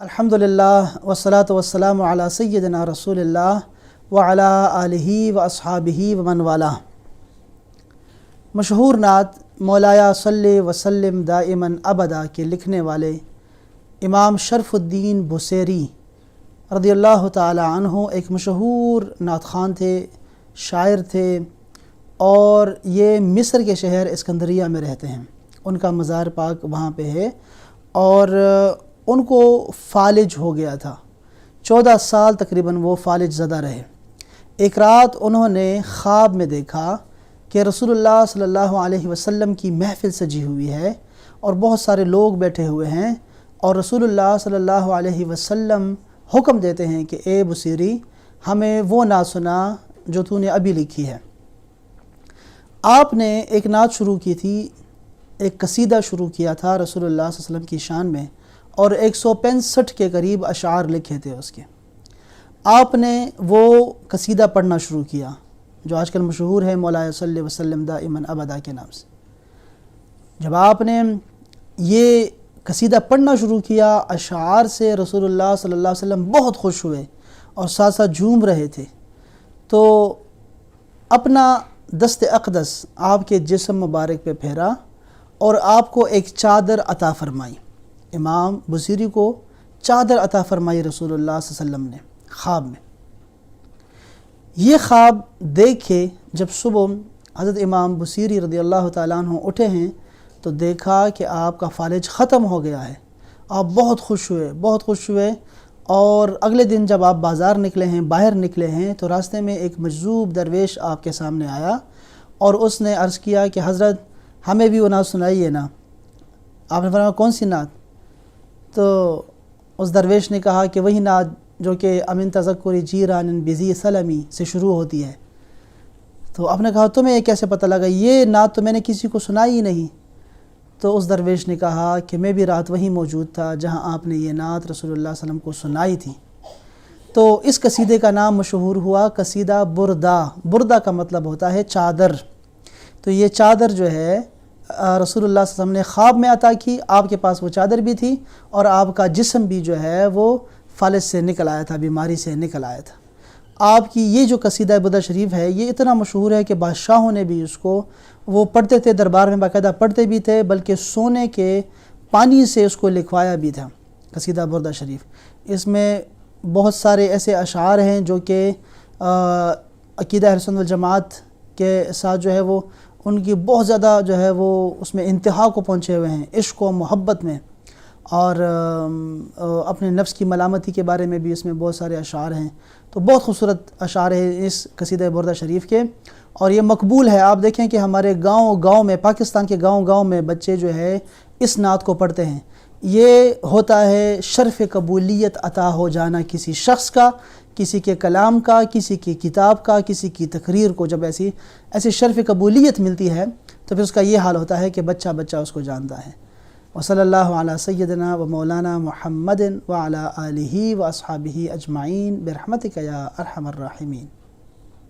الحمدللہ والصلاة والسلام علی سیدنا رسول اللہ وعلی آلہ و اصحابہ ومن والاہ۔ مشہور نعت مولایا صلی وسلم دائماً ابدا کے لکھنے والے امام شرف الدین بصیری رضی اللہ تعالی عنہ ایک مشہور نعت خوان تھے، شاعر تھے، اور یہ مصر کے شہر اسکندریہ میں رہتے ہیں۔ ان کا مزار پاک وہاں پہ ہے، اور ان کو فالج ہو گیا تھا۔ 14 سال تقریباً وہ فالج زدہ رہے۔ ایک رات انہوں نے خواب میں دیکھا کہ رسول اللہ صلی اللہ علیہ وسلم کی محفل سجی ہوئی ہے اور بہت سارے لوگ بیٹھے ہوئے ہیں، اور رسول اللہ صلی اللہ علیہ وسلم حکم دیتے ہیں کہ اے بصیری، ہمیں وہ نعت سنا جو تو نے ابھی لکھی ہے۔ آپ نے ایک نعت شروع کی تھی، ایک قصیدہ شروع کیا تھا رسول اللہ صلی اللہ علیہ وسلم کی شان میں، اور 165 کے قریب اشعار لکھے تھے اس کے۔ آپ نے وہ قصیدہ پڑھنا شروع کیا جو آج کل مشہور ہے مولایا صلی وسلم دائماً ابدا کے نام سے۔ جب آپ نے یہ قصیدہ پڑھنا شروع کیا، اشعار سے رسول اللہ صلی اللہ علیہ وسلم بہت خوش ہوئے اور ساتھ ساتھ جھوم رہے تھے، تو اپنا دست اقدس آپ کے جسم مبارک پہ پھیرا اور آپ کو ایک چادر عطا فرمائی۔ امام بصیری کو چادر عطا فرمائی رسول اللہ صلی اللہ علیہ وسلم نے خواب میں۔ یہ خواب دیکھ کے جب صبح حضرت امام بصیری رضی اللہ تعالیٰ عنہ اٹھے ہیں تو دیکھا کہ آپ کا فالج ختم ہو گیا ہے۔ آپ بہت خوش ہوئے، اور اگلے دن جب آپ بازار نکلے ہیں، باہر نکلے ہیں، تو راستے میں ایک مجذوب درویش آپ کے سامنے آیا اور اس نے عرض کیا کہ حضرت ہمیں بھی وہ نعت سنائیے نا۔ آپ نے فرمایا کون سی نعت؟ تو اس درویش نے کہا کہ وہی نعت جو کہ امن تذکری جیران بزی سلمی سے شروع ہوتی ہے۔ تو آپ نے کہا تمہیں یہ کیسے پتہ لگا؟ یہ نعت تو میں نے کسی کو سنائی ہی نہیں۔ تو اس درویش نے کہا کہ میں بھی رات وہیں موجود تھا جہاں آپ نے یہ نعت رسول اللہ صلی اللہ علیہ وسلم کو سنائی تھی۔ تو اس قصیدے کا نام مشہور ہوا قصیدہ بردہ۔ بردہ کا مطلب ہوتا ہے چادر۔ تو یہ چادر جو ہے رسول اللہ صلی اللہ علیہ وسلم نے خواب میں عطا کی، آپ کے پاس وہ چادر بھی تھی، اور آپ کا جسم بھی جو ہے وہ فالج سے نکل آیا تھا، بیماری سے نکل آیا تھا۔ آپ کی یہ جو قصیدہ بردہ شریف ہے یہ اتنا مشہور ہے کہ بادشاہوں نے بھی اس کو وہ پڑھتے تھے، دربار میں باقاعدہ پڑھتے بھی تھے، بلکہ سونے کے پانی سے اس کو لکھوایا بھی تھا قصیدہ بردہ شریف۔ اس میں بہت سارے ایسے اشعار ہیں جو کہ عقیدہ اہل سنت والجماعت کے ساتھ جو ہے وہ ان کی بہت زیادہ جو ہے وہ اس میں انتہا کو پہنچے ہوئے ہیں، عشق و محبت میں، اور اپنے نفس کی ملامتی کے بارے میں بھی اس میں بہت سارے اشعار ہیں۔ تو بہت خوبصورت اشعار ہیں اس قصیدہ بردہ شریف کے، اور یہ مقبول ہے۔ آپ دیکھیں کہ ہمارے گاؤں میں، پاکستان کے گاؤں میں بچے جو ہے اس نعت کو پڑھتے ہیں۔ یہ ہوتا ہے شرف قبولیت عطا ہو جانا کسی شخص کا، کسی کے کلام کا، کسی کی کتاب کا، کسی کی تقریر کو جب ایسی شرف قبولیت ملتی ہے تو پھر اس کا یہ حال ہوتا ہے کہ بچہ اس کو جانتا ہے۔ وصلی اللہ علی سیدنا و مولانا محمد وعلی آلہ و اصحابہ اجمعین برحمتک یا ارحم الراحمین۔